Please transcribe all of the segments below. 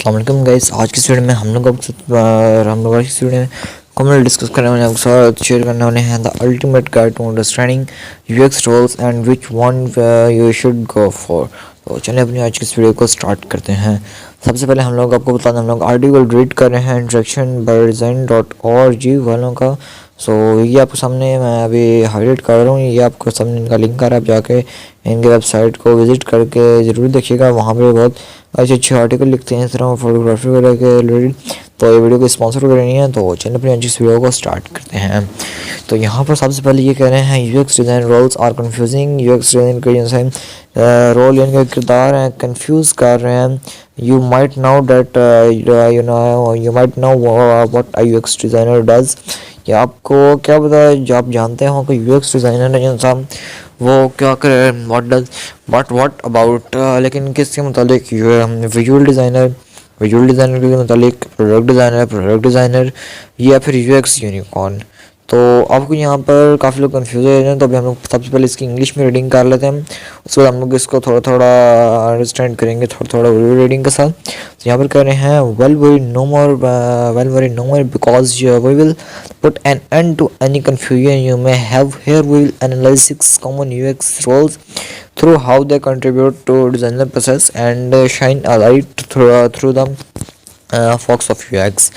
अस्सलाम वालेकुम गाइस। आज की वीडियो में हम लोग आज की वीडियो में कॉमनली डिस्कस करने वाले हैं, आपके साथ शेयर करने वाले हैं the ultimate guide to understanding UX roles and which one you should go for. तो चलिए अपनी आज की इस वीडियो को स्टार्ट करते हैं। सबसे पहले हम लोग आपको बता दें, हम लोग आर्टिकल रीड कर रहे हैं इंट्रोडक्शन बाय design.org वालों का। सो ये आपके सामने मैं अभी हाईलाइट कर रहा हूँ, ये आपको सामने इनका लिंक आ रहा है, आप जाके इनके वेबसाइट को विजिट करके ज़रूर देखिएगा। वहाँ पे बहुत अच्छे अच्छे आर्टिकल लिखते हैं इस तरह फोटोग्राफी वगैरह के रिलेटेड। तो ये वीडियो को स्पॉन्सर कर रही है, तो चलिए अपनी आज इस वीडियो को स्टार्ट करते हैं। तो यहाँ पर सबसे पहले ये कह रहे हैं UX design roles are confusing. UX design के इंसान रोल यानी कि किरदार हैं, कंफ्यूज कर रहे हैं। You might know that you might know what a UX designer does. या आपको क्या पता है, जो आप जानते हो कि यूएक्स डिज़ाइनर है इंसान वो क्या करे, व्हाट अबाउट, लेकिन किसके मुतालिक? विजुअल डिज़ाइनर के मुतालिक, प्रोडक्ट डिज़ाइनर या फिर यूएक्स यूनिकॉर्न। तो आपको यहाँ पर काफ़ी लोग कंफ्यूज हो रहे हैं, तो अभी हम लोग सबसे पहले इसकी इंग्लिश में रीडिंग कर लेते हैं, उसके बाद हम लोग इसको थोड़ा थोड़ा अंडरस्टैंड करेंगे थोड़ा थोड़ा रीडिंग के साथ। तो यहाँ पर कह रहे हैं well worry no more because we will put an end to any confusion you may have. Here we will analyze 6 common UX roles through how they contribute to designer process and shine a light through the fox of UX.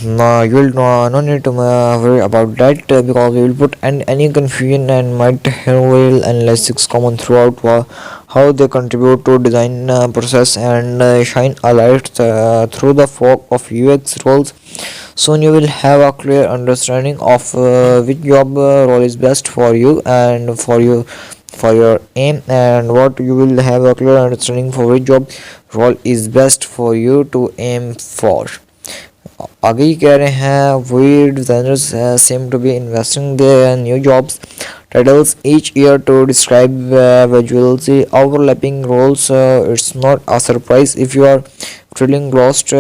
You will no need to worry about that because we will put any confusion and might. Here we will analyze 6 common throughout how they contribute to design process and shine a light through the fog of UX roles. Soon you will have a clear understanding of which job role is best for you and for your aim, and what you will have a clear understanding for which job role is best for you to aim for. आगे ही कह रहे हैं we designers seem to be investing their new jobs titles each year to describe visually overlapping roles. It's not a surprise if you are feeling lost.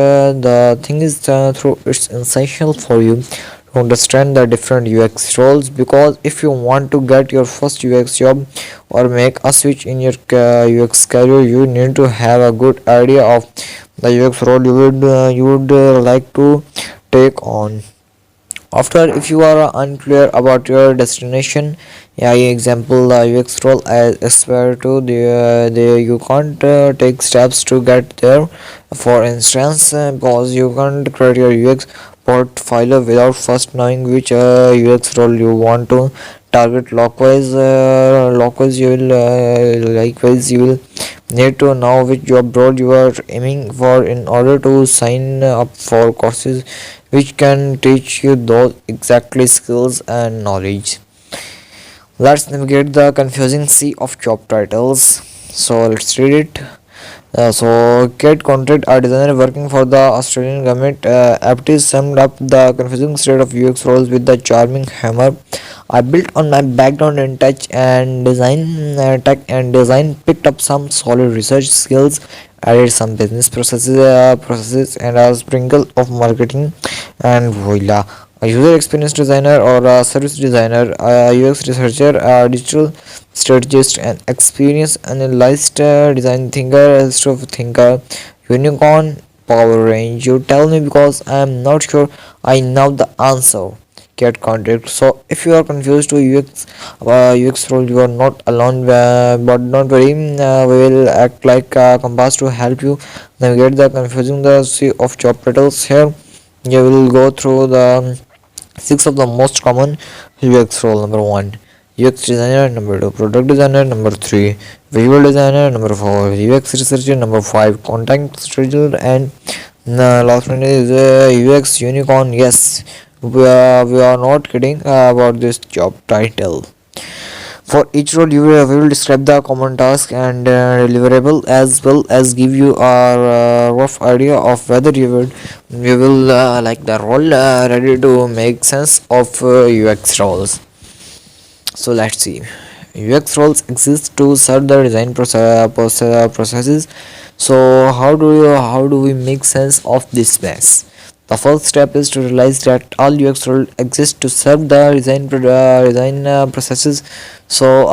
The thing is, through it's essential for you to understand the different UX roles, because if you want to get your first UX job or make a switch in your UX career, you need to have a good idea of the UX role you would like to take on. After, if you are unclear about your destination, yeah, example UX role as expert to you can't take steps to get there. For instance, because you can't create your UX portfolio without first knowing which UX role you want to target. Likewise you will need to know which job role you are aiming for in order to sign up for courses which can teach you those exactly skills and knowledge. Let's navigate the confusing sea of job titles. So let's read it. Kate Conrad, a designer working for the Australian government, aptly summed up the confusing state of UX roles with the charming hammer. I built on my background in tech and design, picked up some solid research skills, added some business processes, and a sprinkle of marketing, and voila! A user experience designer or a service designer, a UX researcher, a digital strategist, an experienced analyst, design thinker, stuff thinker, unicorn, power range. You tell me because I am not sure I know the answer. Get contact. So if you are confused to UX role, you are not alone, but don't worry, we will act like a compass to help you navigate the confusing the sea of job titles. Here you will go through the 6 of the most common UX role. Number 1, UX designer. Number 2, product designer. Number 3, visual designer. Number 4, UX researcher. Number 5, content strategist. And last one is UX unicorn. Yes, we are not kidding about this job title. For each role, we will describe the common task and deliverable, as well as give you a rough idea of whether you will like the role, ready to make sense of UX roles. So let's see. UX roles exist to serve the design processes. So how do we make sense of this mess? The first step is to realize that all UX roles exist to serve the design processes. So,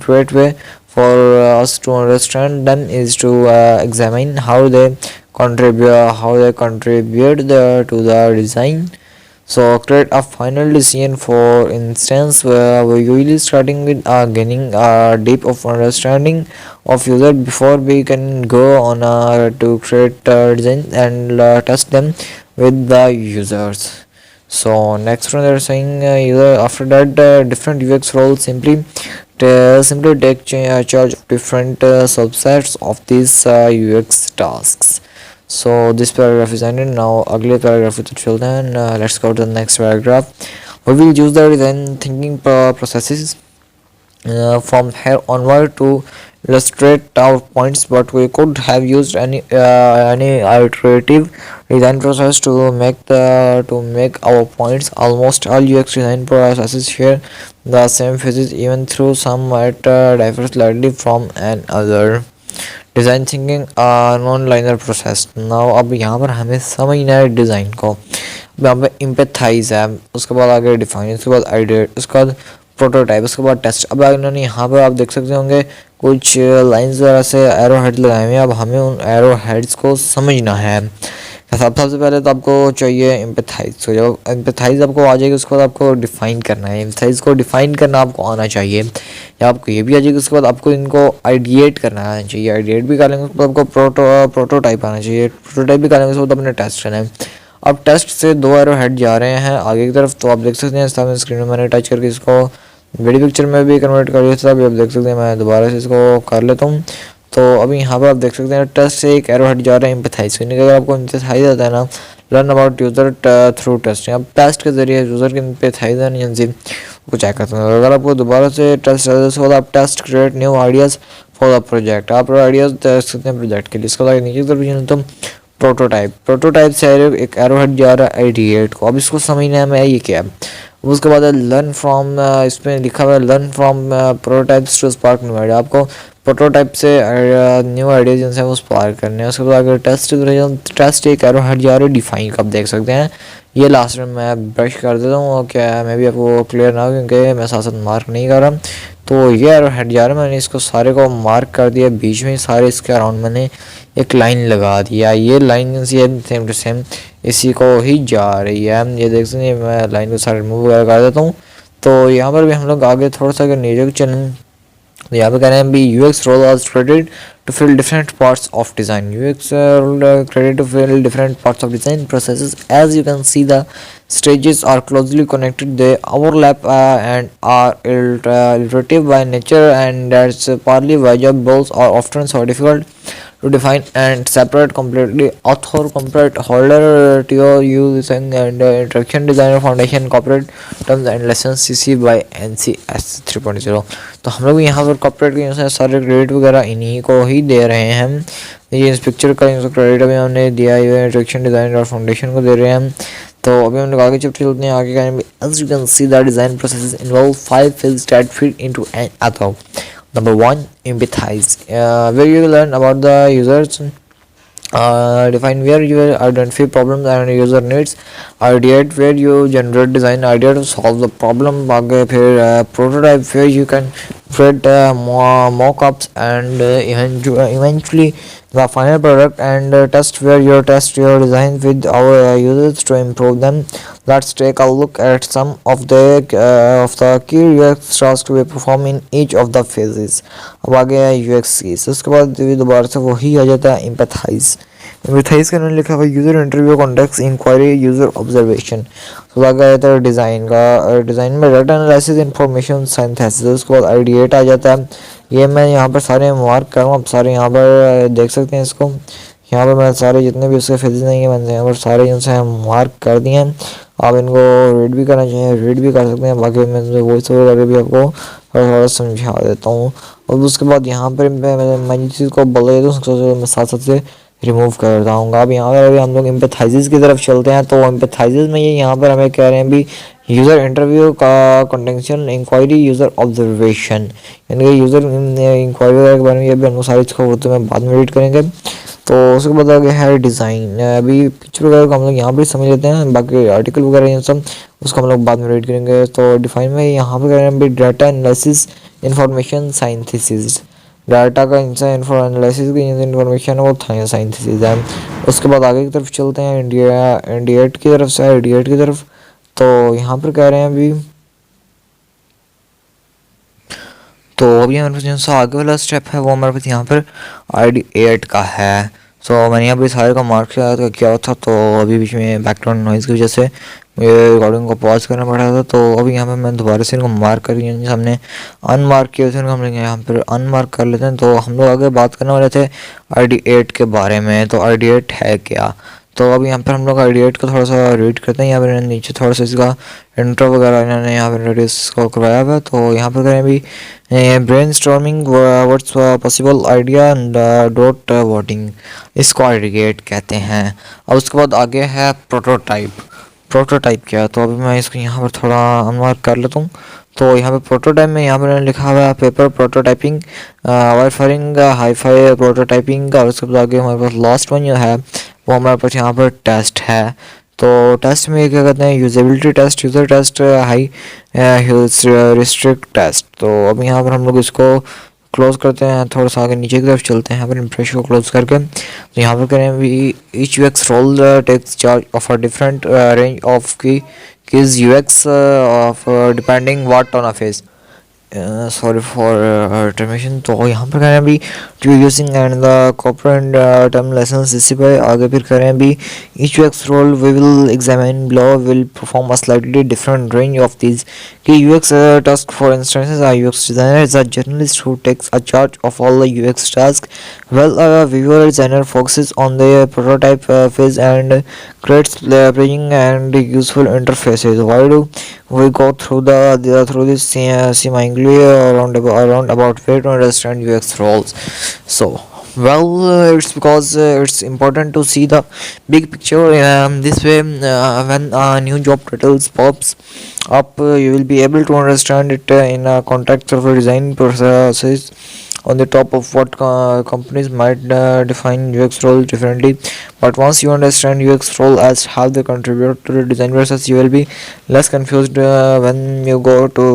great way for us to understand them is to examine how they contribute to the design. So create a final decision. For instance, we're usually starting with gaining a deep of understanding of user before we can go on to create design and test them with the users. So next one they're saying user after that different UX roles simply take charge of different subsets of these UX tasks. So this paragraph is ended. Now अगले paragraph with children. Let's go to the next paragraph. We will use the design thinking processes from here onward to illustrate our points, but we could have used any iterative design process to make our points. Almost all UX design processes share the same phases, even though some might differ slightly from another. Design thinking non liner process now अब यहाँ पर हमें समझना है design को। अब यहाँ पे इम्पैथाइज है, उसके बाद आगे डिफाइन, उसके बाद आइडिएट, उसके बाद प्रोटोटाइप, उसके बाद टेस्ट। अब इन्होंने यहाँ पर आप देख सकते होंगे कुछ लाइंस वगैरह से एरो हेड लगाए हुए हैं। अब हमें उन एरो हेड्स को समझना है। सबसे पहले तो आपको चाहिए एम्पैथाइज। तो जब एम्पैथाइज आपको आ जाएगी उसके बाद आपको डिफ़ाइन करना है। एम्पैथाइज को डिफ़ाइन करना आपको आना चाहिए या आपको ये भी आ जाएगी। उसके बाद आपको इनको आइडिएट करना आना चाहिए। आइडिएट भी कर लेंगे उसके बाद आपको प्रोटोटाइप आना चाहिए। प्रोटोटाइप भी कर लेंगे उसके बाद अपने टेस्ट करना है। अब टेस्ट से दो एरो हेड जा रहे हैं आगे की तरफ, तो आप देख सकते हैं सामने स्क्रीन में मैंने टच करके इसको बड़ी पिक्चर में भी कन्वर्ट कर दिया था। अभी आप देख सकते हैं मैं दोबारा से इसको कर लेता हूँ। तो अभी यहाँ पर आप देख सकते हैं टेस्ट से एक एरो हेड जा रहा है एम्पैथाइज करने का। अगर आपको एम्पैथाइज आता है ना, learn about user through testing, आप टेस्ट के जरिए यूज़र के एम्पैथाइज को चेक करते हैं। अगर आपको दोबारा से टेस्ट आता है आप test create new ideas for the project, आप आइडियाज़ टेस्ट करते हैं प्रोजेक्ट के लिए। इसके बाद नीचे की तरफ तो प्रोटोटाइप से एक एरो हेड जा रहा है आइडिएट को। अब इसको समझना है मैं ये क्या है। उसके बाद लर्न फ्रॉम, इसमें लिखा हुआ है learn from prototypes to spark new idea. आपको प्रोटोटाइप से न्यू आइडिया जिनसे वो स्पार्क करने हैं। उसके बाद अगर टेस्ट एक एरो हेड जा रहा है डिफाइन का, आप देख सकते हैं। ये लास्ट में मैं ब्रश कर देता हूँ और क्या मैं भी आपको क्लियर ना हो क्योंकि मैं साथ साथ मार्क नहीं कर रहा। तो ये एरो हेड जा रहा है, मैंने इसको सारे को मार्क कर दिया बीच में, सारे इसके अराउंड मैंने एक लाइन लगा दिया। ये लाइन सेम टू सेम इसी को ही जा रही है। ये देख सकते हैं मैं लाइन को सारे रिमूव वगैरह कर देता हूँ। तो यहाँ पर भी हम लोग आगे थोड़ा सा अगर नीचे चलें तो यहाँ पे कह रहे हैं भी UX role are credit to fill different parts of design. UX role credit to fill different parts of design processes as you can see the stages are closely connected, they overlap and are iterative by nature, and that's partly why job roles are often so difficult to define and separate completely. Author complete holder to your using and interaction designer foundation corporate terms and lessons CC by NCS 3.0। तो हम लोग यहाँ पर corporate के सारे credit वगैरह इन्हीं को ही दे रहे हैं। ये इस पिक्चर का क्रेडिट अभी हमने दिया है इंट्रोडक्शन डिज़ाइन और फाउंडेशन को दे रहे हैं। तो अभी हम लोग आगे चलते हैं आगे करेंगे। As you can see, the design processes involve 5 phases that fit into an author. Number 1, empathize, where you learn about the users, define where you identify problems and user needs, ideate where you generate design idea to solve the problem, आगे फिर prototype where you can create mock-ups and eventually the final product, and test where you test your design with our users to improve them. Let's take a look at some of the key UX tasks we perform in each of the phases. अब आ गया UX keys, उसके बाद दोबारा से वही आ जाता है empathize। Empathise करने लिखा हुआ user interview, context inquiry, user observation. तो लगा जाता है डिज़ाइन का, डिज़ाइन में डाटा एनालिसिस, इंफॉर्मेशन सिंथेसिस। उसके बाद आइडिएट आ जाता है। ये मैं यहाँ पर सारे मार्क कर रहा हूँ, आप सारे यहाँ पर देख सकते हैं इसको। यहाँ पर मैं सारे जितने भी उसके फेजेस नहीं है मैंने यहाँ पर सारे इनसे मार्क कर दिए हैं। आप इनको रीड भी करना चाहिए, रीड भी कर सकते हैं। बाकी मैं वॉइस ओवर करके भी आपको थोड़ा थोड़ा समझा देता हूँ। और उसके बाद यहाँ पर मैं जिस चीज़ को बोल देता हूँ उसको मैं साथ साथ से रिमूव कर दूँगा। अब यहाँ पर अभी हम लोग एम्पैथाइज़ की तरफ चलते हैं। तो एम्पैथाइज़ में ये यहाँ पर हमें कह रहे हैं भी यूज़र इंटरव्यू का, कॉन्टेक्चुअल इंक्वायरी, यूज़र ऑब्जर्वेशन, यानी कि यूज़र इंक्वायरी के बारे में ये भी हम लोग सारी इसको उर्दू में बाद में रीड करेंगे। तो उसके बाद आगे है डिज़ाइन। अभी पिक्चर वगैरह को हम लोग यहाँ पर समझ लेते हैं, बाकी आर्टिकल वगैरह ये सब उसको हम लोग बाद में रीड करेंगे। तो डिफाइन में यहाँ पर कह रहे हैं भी डाटा एनालिसिस, इंफॉर्मेशन साइंथिसिस। डाटा का इंसान फॉर एनालिसिस की इंफॉर्मेशन है वो साइंथिसिस है। उसके बाद आगे की तरफ चलते हैं, इंडिएट की तरफ से, आइडिएट की तरफ। तो यहाँ पर कह रहे हैं अभी, तो अभी हमारे पास जो सा आगे वाला स्टेप है वो हमारे पास यहाँ पर आइडिएट का है। सो मैंने यहाँ पर सारे का मार्क किया हुआ था, तो अभी बीच में बैकग्राउंड नॉइज़ की वजह से मुझे रिकॉर्डिंग को पॉज करना पड़ा था। तो अभी यहाँ पे मैं दोबारा से इनको मार्क कर, हमने अनमार्क किए थे इनको, हम लोग यहाँ पर अनमार्क कर लेते हैं। तो हम लोग आगे बात करने वाले थे आइडिएट के बारे में। तो आइडिएट है क्या, तो अब यहाँ पर हम लोग आइडिएट को थोड़ा सा रीड करते हैं। यहाँ पर नीचे थोड़ा सा इसका इंट्रो वगैरह इन्होंने यहाँ पर रेडियस को करवाया हुआ है। तो यहाँ पर करें अभी brain storming what's possible idea and dot voting, इसको आइडिएट कहते हैं। अब उसके बाद आगे है प्रोटोटाइप। प्रोटोटाइप क्या है, तो अभी मैं इसको यहाँ पर थोड़ा अनमार्क कर लेता हूँ। तो यहाँ पे प्रोटोटाइप में यहाँ पर लिखा हुआ है पेपर प्रोटोटाइपिंग, वायरफायरिंग, हाईफाई प्रोटोटाइपिंग। और उसके बाद आगे हमारे पास लास्ट वन जो है वो हमारे पास यहाँ पर टेस्ट है। तो टेस्ट में क्या कहते हैं, usability test, user test, high restrict test. तो अब यहाँ पर हम लोग इसको क्लोज करते हैं, थोड़ा सा आगे नीचे की तरफ चलते हैं। यहाँ पर इम्प्रेशन को क्लोज करके तो यहाँ पर करें भी each U X role takes charge of a different range of की किस U X of depending what on a face, sorry for termination. तो यहाँ पर करें अभी to using and the corporate term licence, इसी पर आगे फिर करें अभी each X role we will examine below will perform a slightly different range of these कि UX task. For instance, a UX designer is a journalist who takes a charge of all the UX tasks, while a visual designer focuses on the prototype phase and creates pleasing and useful interfaces. Why do we go through through this seemingly roundabout way to understand UX roles? So, well, it's because it's important to see the big picture. This way, when a new job titles pops up, you will be able to understand it in a context of a design processes. On the top of what companies might define UX role differently, but once you understand UX role as how they contribute to the design process, you will be less confused when you go to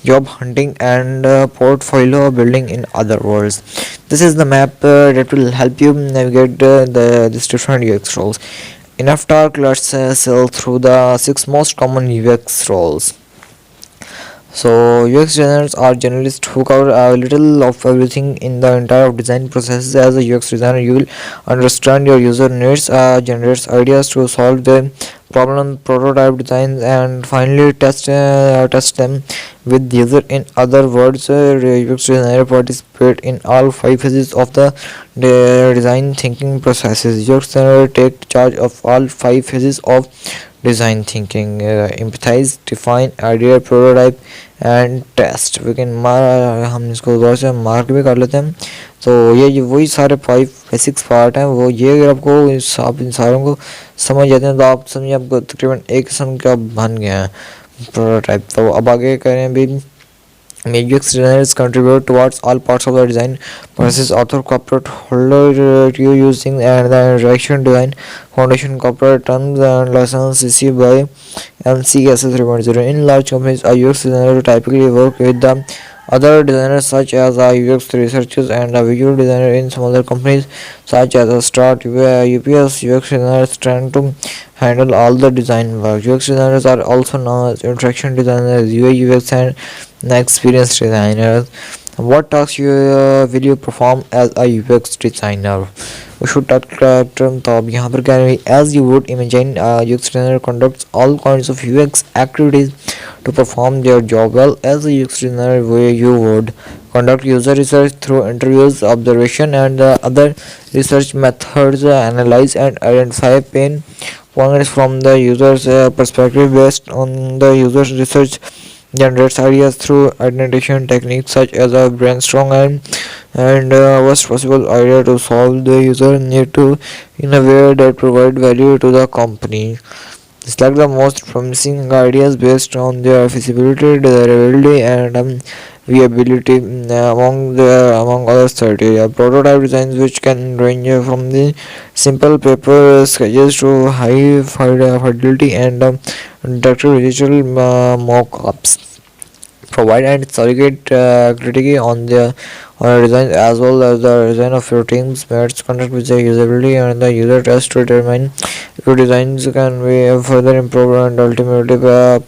job hunting and portfolio building. In other words, this is the map that will help you navigate these different UX roles. Enough talk, let's sail through the 6 most common UX roles. So UX designers are generalists who cover a little of everything in the entire design process. As a UX designer, you will understand your user needs, generates ideas to solve the problem, prototype designs, and finally test them with user. In other words, UX designer participate in all 5 phases of the design thinking processes. UX designer take charge of all 5 phases of design thinking: empathize, define, idea, prototype and test. We can हम इसको गौर से mark भी कर लेते हैं। तो ये वही सारे 5 बेसिक्स पार्ट हैं, वो ये अगर आपको आप इन सारों को समझ जाते हैं तो आप समझिए आपको तकरीबन एक किस्म का बन गया है प्रोटोटाइप। तो अब आगे करें भी UX designers contribute towards all parts of the design process: author, corporate holder, using and the interaction design, foundation, corporate terms and license received by MCSS 3.0. In large companies, a UX designer typically work with the other designers such as a UX researchers and a visual designer. In smaller companies such as a start UPS, UX designers tend to handle all the design work. UX designers are also known as interaction designers, UI UX and experienced designers. What tasks will you perform as a UX designer? We should talk term तो अब यहाँ पर क्या है, as you would imagine, UX designer conducts all kinds of UX activities to perform their job well. As a UX designer, you would conduct user research through interviews, observation, and other research methods, analyze and identify pain points from the user's perspective. Based on the user's research, generates ideas through identification techniques such as a brainstorm and worst possible idea to solve the user need to in a way that provide value to the company. Select the most promising ideas based on their feasibility, desirability, and viability among other criteria. Prototype designs, which can range from the simple paper sketches to high fidelity and interactive digital mock-ups. provide and surrogate critique on the design as well as the design of your team's match contact with the usability and the user test to determine if your designs can be further improved and ultimately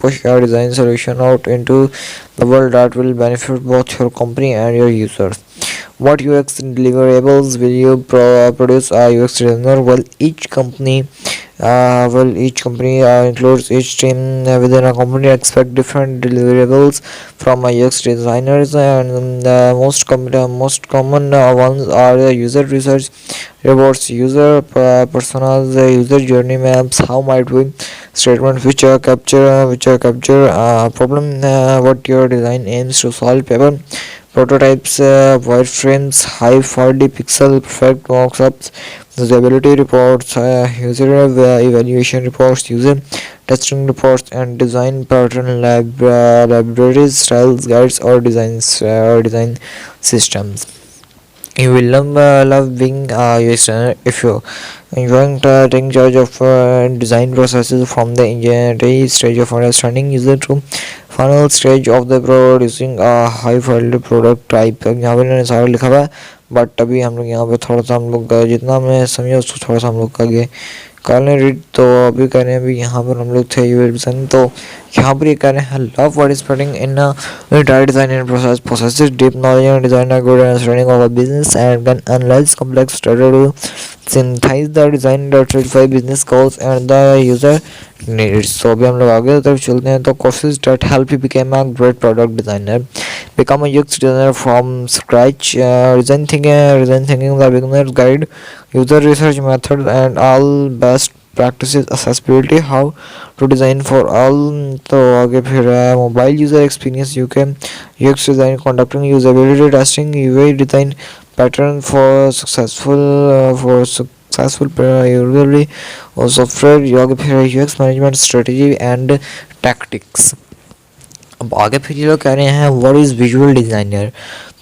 push your design solution out into the world that will benefit both your company and your users. What UX deliverables will you produce a UX designer? Each company includes each team within a company expect different deliverables from a UX designers, and the most common ones are the user research reports, user personas, user journey maps, how might we statements which capture problem what your design aims to solve, paper prototypes, wireframes, high 4D pixel perfect mockups, usability reports, user evaluation reports, user testing reports, and design pattern libraries, styles guides, or design systems. You will love being UX designer if you enjoying taking charge of design processes from the engineering stage of understanding user to final stage of the producing a high quality product type. यहाँ पे इन्होंने सारा लिखा हुआ है, but अभी हम लोग यहाँ पे थोड़ा सा हम लोग जितना मैं समझा उसको थोड़ा सा हम लोग आगे कर लें रीड। तो अभी कर रहे हैं, अभी यहाँ पर हम लोग थे यूएस, तो यहाँ पर ये कह रहे हैं love participating in entire design and possesses deep knowledge and design a good understanding of a business and can analyze complex data to synthesize the design that satisfy business goals and the user needs. So अभी हम लोग आगे तरफ चलते हैं। तो courses that help you become a great product designer, become a UX designer from scratch, design thinking the beginner's guide, user research methods and all best practices, accessibility, how to design for all। तो आगे फिर है mobile user experience UX design, conducting usability testing, UI design pattern for successful usually or software। आगे फिर है UX management strategy and tactics। अब आगे फिर ये लोग कह रहे हैं व्हाट इज़ विजुअल डिज़ाइनर।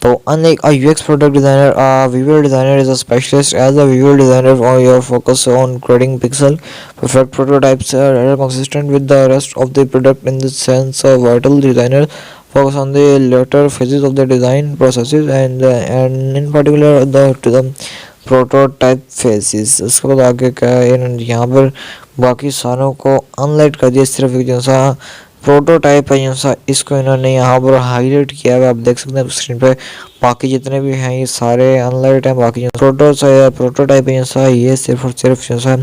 तो unlike a UX product designer, a visual designer is a specialist. As a visual designer, your focus on creating pixel perfect prototypes are consistent with the rest of the product. In the sense of vital designer focus on the later phases of the design processes and in particular the prototype faces. उसके बाद आगे क्या है, यहाँ पर बाकी सारों को अनलाइट कर दिया, सिर्फ एक जैसा प्रोटोटाइप है जैसा इसको इन्होंने यहाँ पर हाईलाइट किया है। आप देख सकते हैं स्क्रीन पे बाकी जितने भी हैं ये सारे अनलाइट हैं, बाकी प्रोटोटाइप है जैसा ये सिर्फ और सिर्फ जैसा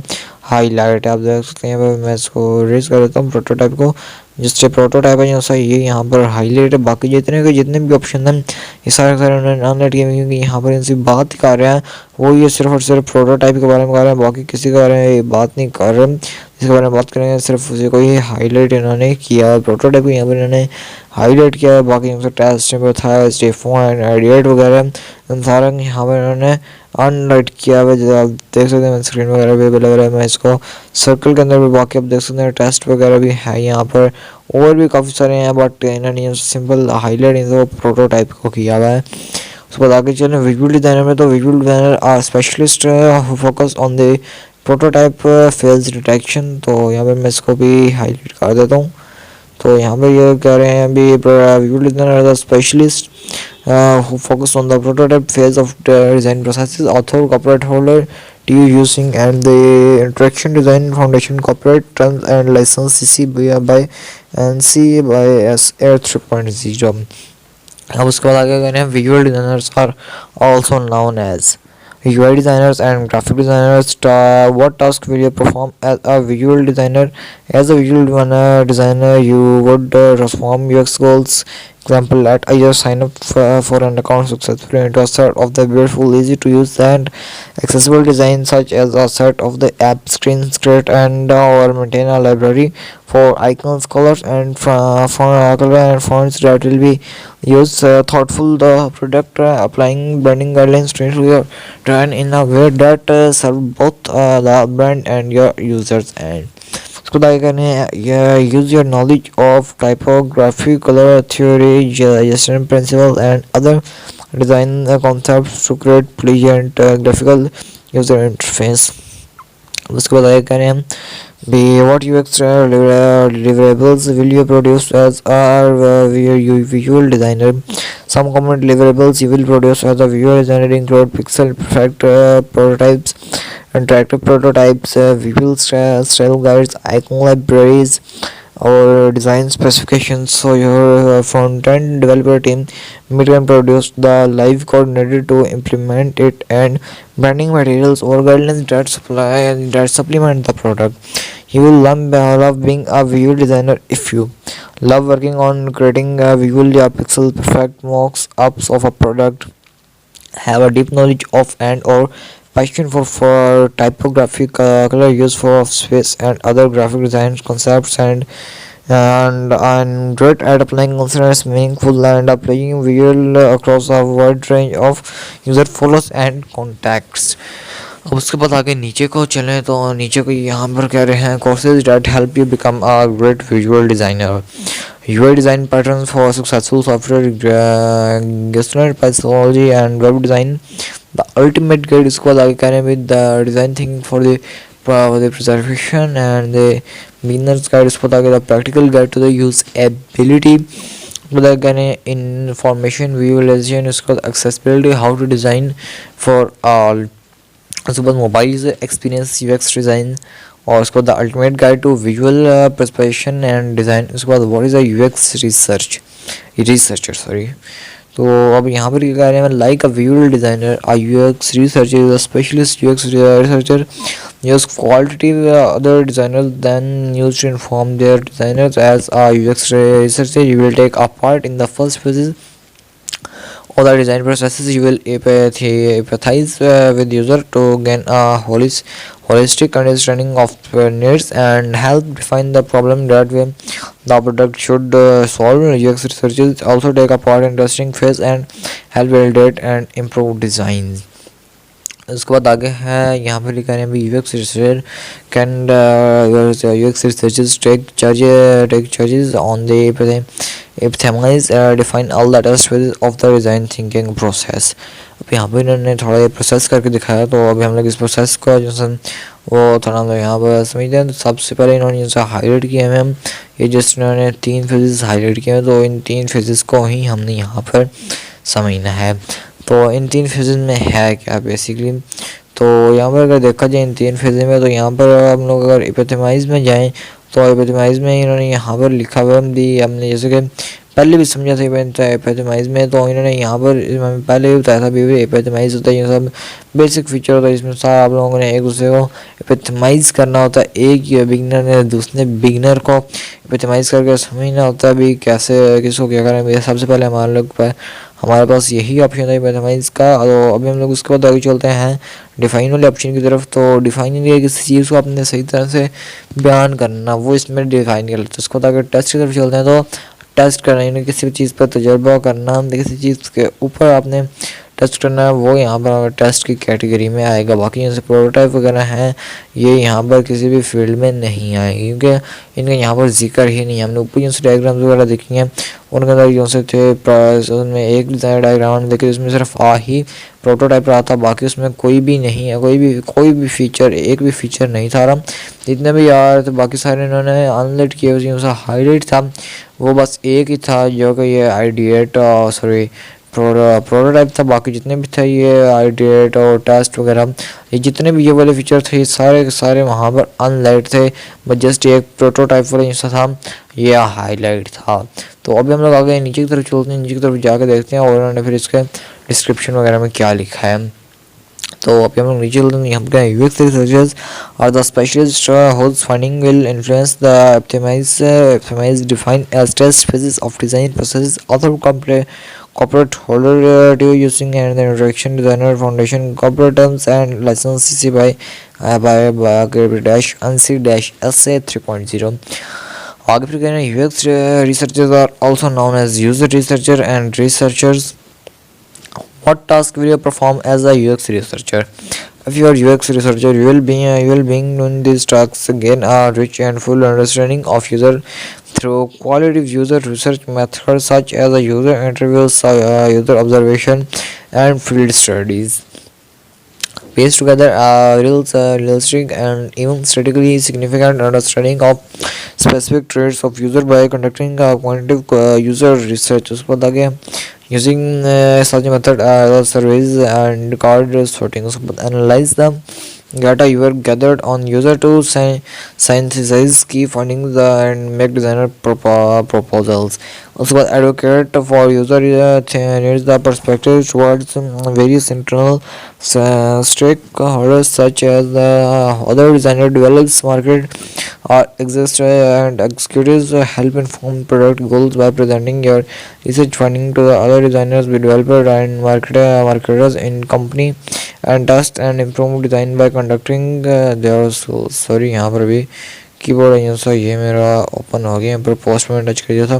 हाईलाइट है। आप देख सकते हैं, मैं इसको रेज कर देता हूँ प्रोटोटाइप को, जिससे प्रोटोटाइप है जैसा ये यहाँ पर हाईलाइट है। बाकी जितने भी ऑप्शन हैं ये सारे उन्होंने अनलाइट किए, क्योंकि यहाँ पर इनसे बात कर रहे हैं वो ये सिर्फ और सिर्फ प्रोटोटाइप के बारे में कर रहे हैं, बाकी किसी के बारे में ये बात नहीं कर रहे। इसके बारे में बात करेंगे सिर्फ उसी को ही हाईलाइट इन्होंने किया है, प्रोटोटाइप को यहाँ पर इन्होंने हाईलाइट किया है। बाकी इनसे टेस्ट में था स्टेफोन एंड आइडिएट वगैरह इन सारा यहाँ पर इन्होंने अनलाइट किया हुआ, जो आप देख सकते हैं स्क्रीन वगैरह भी अवेलेबल है। मैं इसको सर्कल के अंदर भी बाकी आप देख सकते हैं टेस्ट वगैरह भी है यहाँ पर, और भी काफ़ी सारे हैं, बट इन्होंने सिंपल हाईलाइट इन प्रोटोटाइप को किया हुआ है। उसके बाद आगे चलें विजुअल डिज़ाइनर में। तो visual designer are specialist focus on the prototype phase detection. तो यहाँ पर मैं इसको भी हाईलाइट कर देता हूँ। तो यहाँ पे ये कह रहे हैं अभी visual designer the specialist who focus on the prototype phase of the design processes, author, copyright holder, to using and the interaction design foundation, copyright terms and license CC by NC by SR 3.0। अब उसके बाद आगे कह रहे हैं visual designers are also known as UI designers and graphic designers. What task will you perform as a visual designer? As a visual designer, you would transform UX goals. Example, let a user sign up for an account successfully into a set of the beautiful, easy to use and accessible designs, such as a set of the app screens, create and or maintain a library for icons, colors and fonts that will be used thoughtful the product, applying branding guidelines to your brand in a way that serve both the brand and your users। and उसको आगे करने हैं use your knowledge of typography, color theory, gesture principle and other design concepts to create pleasant graphical user interface। उसके बाद आगे कह रहे हैं हम be what UX deliverables will you produce as a visual designer. Some common deliverables you will produce as a visual designer include pixel perfect prototypes, interactive prototypes, visual style guides, icon libraries, or design specifications. So your front-end developer team can produce the live code needed to implement it, and branding materials or guidelines that supplement the product. You will love being a visual designer if you love working on creating visual pixel perfect mocks-ups of a product, have a deep knowledge of and or passion for typography, color use for space and other graphic design concepts, and great at applying considers meaningful and applying visual across a wide range of user follows and contacts. अब उसके बाद आगे नीचे को चलें तो नीचे को यहाँ पर कह रहे हैं courses that help you become a great visual designer. UI design patterns for successful software gesture pathology and web design. The ultimate guide is called again with the design thinking for the preservation, and the beginner's guide is for the practical guide to the usability. But again, information visualization is called accessibility, how to design for all. उसके बाद mobile experience UX design, और उसके बाद the ultimate guide to visual preparation and design. उसके बाद what is a UX researcher sorry. तो अब यहाँ पर क्या कह रहे हैं, like a visual designer a UX researcher is a specialist UX researcher use qualitative other designers then used to inform their designers. As a UX researcher you will take a part in the first phases of the design processes. You will empathize with user to gain a holistic understanding of needs and help define the problem that way the product should solve. UX researchers also take a part in testing phase and help validate and improve designs. उसके बाद आगे है यहाँ पर लिखा है UX researcher can UX researchers take charges on the epithemize define all the test phases of the design thinking process. अब यहाँ पर इन्होंने थोड़ा ये प्रोसेस करके दिखाया, तो अभी हम लोग इस प्रोसेस को जो वो थोड़ा हम लोग यहाँ पर समझते हैं. तो सबसे पहले इन्होंने जैसे हाईलाइट किए हैं हम ये जस्ट इन्होंने 3 फेजेस हाईलाइट किए हैं, तो इन 3 फेजेस को ही हमने यहाँ पर समझना है. तो इन 3 फेजेस में है क्या बेसिकली, तो यहाँ पर अगर देखा जाए इन 3 फेजेस में, तो यहाँ पर हम लोग अगर एपिथेमाइज में जाएं तो एपिथेमाइज में इन्होंने यहाँ पर लिखा हुआ दी हमने जैसे कि पहले भी समझा था एपिथेमाइज में. तो इन्होंने यहाँ पर पहले भी बताया था भी एपिथेमाइज होता है ये सब बेसिक फीचर होता है, इसमें सारा आप लोगों ने एक दूसरे को एपिथेमाइज करना होता है. एक बिगिनर ने दूसरे बिगिनर को एपिथेमाइज करके समझना होता है भी कैसे किसको क्या करें. सबसे पहले हमारे पास यही ऑप्शन था एपिथेमाइज का. और अभी हम लोग उसके बाद आगे चलते हैं डिफाइन वाले ऑप्शन की तरफ. तो डिफाइन ये किसी चीज़ को अपने सही तरह से बयान करना, वो इसमें डिफाइन कर लेते हैं. उसके बाद अगर टेस्ट की तरफ चलते हैं तो टेस्ट करना यानी किसी चीज़ पर तजर्बा करना, किसी चीज़ के ऊपर आपने टेस्ट करना है, वो यहाँ पर टेस्ट की कैटेगरी में आएगा. बाकी जैसे प्रोटोटाइप वगैरह हैं ये यहाँ पर किसी भी फील्ड में नहीं आएगी क्योंकि इनका यहाँ पर जिक्र ही नहीं है. हमने ऊपर जैसे डायग्राम्स वगैरह देखी हैं उनके अंदर जो से थे उसमें एक डिज़ाइन डायग्राम देखिए उसमें सिर्फ ही प्रोटोटाइप रहा था, बाकी उसमें कोई भी नहीं है, कोई भी फीचर एक भी फीचर नहीं था. जितने भी यार तो बाकी सारे इन्होंने अनलाइट किए उसमें हाईलाइट था वो बस एक ही था जो कि ये आइडिएट सॉरी प्रोटोटाइप था. बाकी जितने भी थे ये आइडिएट और टेस्ट वगैरह ये जितने भी ये वाले फीचर थे सारे के सारे वहाँ पर अनलाइट थे, बस जस्ट एक प्रोटोटाइप वाला हिस्सा था ये हाईलाइट था. तो अभी हम लोग आगे नीचे की तरफ चलते हैं, नीचे की तरफ जाकर देखते हैं और उन्होंने फिर इसके डिस्क्रिप्शन वगैरह में क्या लिखा है. तो अभी हम लोग नीचे चलते हैं. यहाँ पर UX researchers are the specialists whose finding will influence the optimize define as test phases of design processes. Author corporate holder to using and the introduction designer foundation corporate terms and license CC by dash ANSI dash SA 3.0. आगे फिर कहना है UX researchers are also known as user researcher and researchers. What task will you perform as a UX researcher? If you are UX researcher, you will be doing these tasks, gain a rich and full understanding of user through qualitative user research methods such as a user interviews, user observation, and field studies. piece together a realistic and even statistically significant understanding of specific traits of user by conducting quantitative user research. उसके बाद आगे using such method surveys and card sorting. उसके बाद analyze the data you were gathered on user to synthesize key findings and make designer proposals. Also, advocate for user needs the perspective towards various internal stakeholders such as other designer develops market or exist and executives help inform product goals by presenting your research finding to the other designers, developers and marketers in company and test and improve design by conducting their schools. Sorry, यहाँ पर भी keyboard है सा ये मेरा open हो गया, यहाँ पर पोस्ट में टच कर दिया था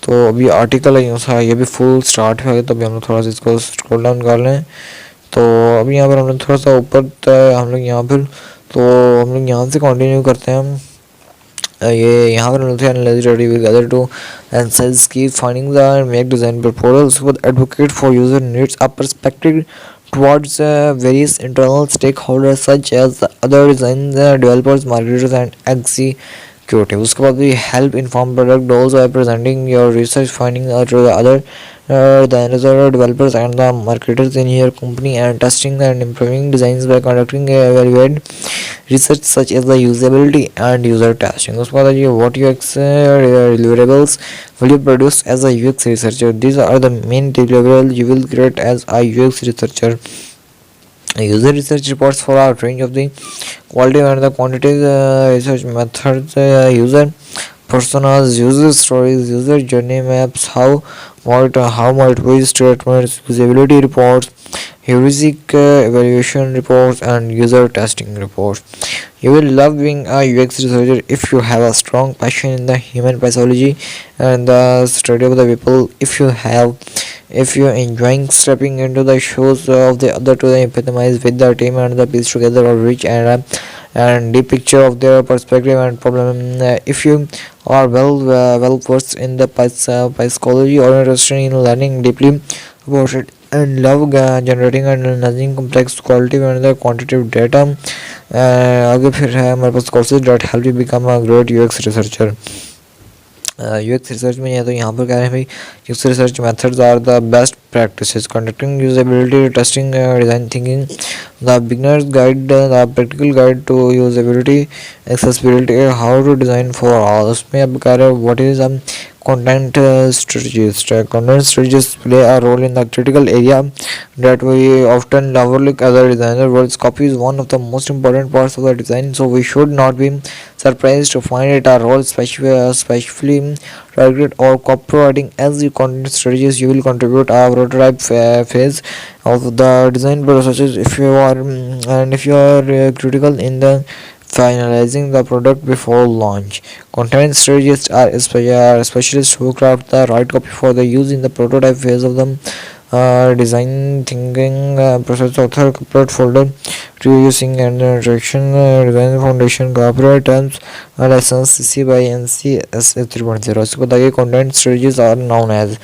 तो अभी आर्टिकल है सा ये भी फुल स्टार्ट है तो अभी हम लोग थोड़ा सा इसको स्क्रॉल डाउन कर लें तो अभी यहाँ पर हम लोग थोड़ा सा ऊपर हम लोग यहाँ पर तो हम लोग यहाँ से कंटिन्यू करते हैं ये यहाँ पर मिलते हैं analyse ready will gather to analyse की findings and make design proposals with advocate for user needs a perspective towards various internal stakeholders such as other design developers, marketers and executives. उसके बाद भी help inform product goals by presenting your research findings to the other developers and the marketers in your company and testing and improving designs by conducting evaluate research such as the usability and user testing. उसके बाद ये what UX deliverables will you produce as a UX researcher? These are the main deliverables you will create as a UX researcher. User research reports for a range of the quality and the quantity research methods, user personas, user stories, user journey maps, how multiple statements, usability reports, heuristic evaluation reports, and user testing reports. You will love being a UX researcher if you have a strong passion in the human psychology and the study of the people. If you enjoying stepping into the shoes of the other to empathize with the team and the piece together or reach and deep picture of their perspective and problem. If you are well versed in the psychology or interested in learning deeply about it and love generating and analyzing complex qualitative and the quantitative data, आगे फिर है हमारे पास courses that help you become a great UX researcher. UX research में ये तो यहाँ पर कह रहे हैं भाई UX research methods are the best practices conducting usability testing design thinking the beginner's guide the practical guide to usability accessibility how to design for all. उसमें अब कह रहे हैं what is content strategies. Content strategies play a role in the critical area that we often overlook as a designer. Words copy is one of the most important parts of the design, so we should not be surprised to find it a role, especially target or copywriting. As you content strategies, you will contribute a prototype phase of the design process. If you are critical in the finalizing the product before launch. Content strategists are specialists who craft the right copy for the use in the prototype phase of the design thinking process. Author corporate folder reusing and direction design foundation copyright terms license CC by NCS 3.0. इसको बताइए content strategies are known as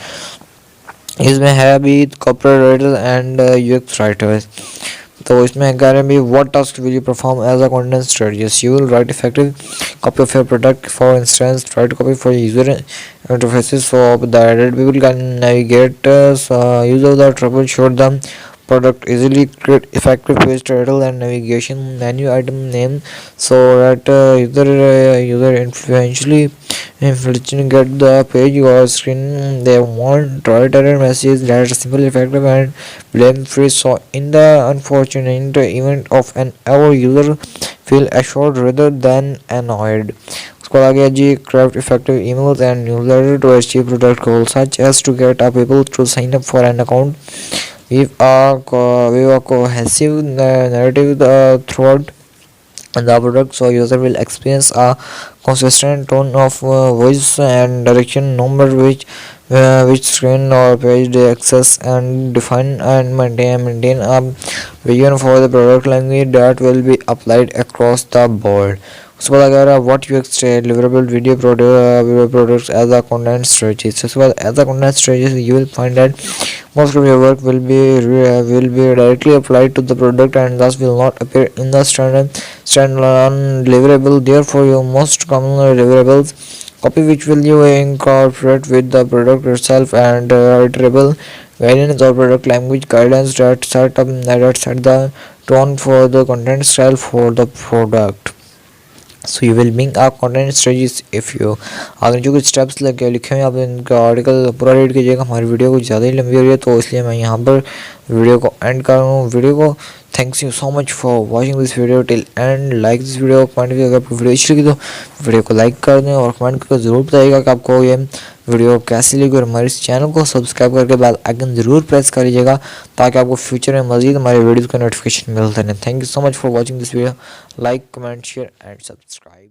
इसमें है अभी corporate writers and UX writers. तो इसमें कह रहे हैं भी what task will you perform as a content strategist. You will write effective copy of your product, for instance write copy for user interfaces so that people can navigate use of the troubleshoot the product easily, create effective page title and navigation menu item name so that user influentially get the page or screen they want. Write error message that is simple, effective and blame free so in the unfortunate event of an error user feel assured rather than annoyed. उसको आगे जी craft effective emails and newsletter to achieve product goals such as to get people to sign up for an account with a cohesive narrative throughout the product so user will experience a consistent tone of voice and direction no matter which screen or page they access and define and maintain a vision for the product language that will be applied across the board. उसके बाद अगर what you deliverable video products as a content strategies, उसके बाद as a content strategies you will find that most of your work will be directly applied to the product and thus will not appear in the standalone deliverable. Therefore, your most common deliverables copy which will you incorporate with the product itself and iterable guidance or product language guidance that set the tone for the content style for the product. So you will being आप content strategies if you, अगर जो कुछ steps लगे लिखे हुए आप इनका article पूरा रीड कीजिएगा। हमारी वीडियो कुछ ज़्यादा ही लंबी हो रही है तो इसलिए मैं यहाँ पर वीडियो को एंड कर रहा हूँ। वीडियो को thanks you so much for watching this video till and. Like this video, comment भी अगर आपको वीडियो अच्छी लगी तो वीडियो को लाइक कर दें और कमेंट करके ज़रूर बताइएगा कि आपको ये वीडियो कैसी लगी। और हमारे इस चैनल को सब्सक्राइब करके बाद आइकन ज़रूर प्रेस कर लीजिएगा ताकि आपको फ्यूचर में मज़ीद हमारे वीडियोज़ का नोटिफिकेशन मिलता रहे। Thank you so much for watching this video. Like, comment, share and subscribe.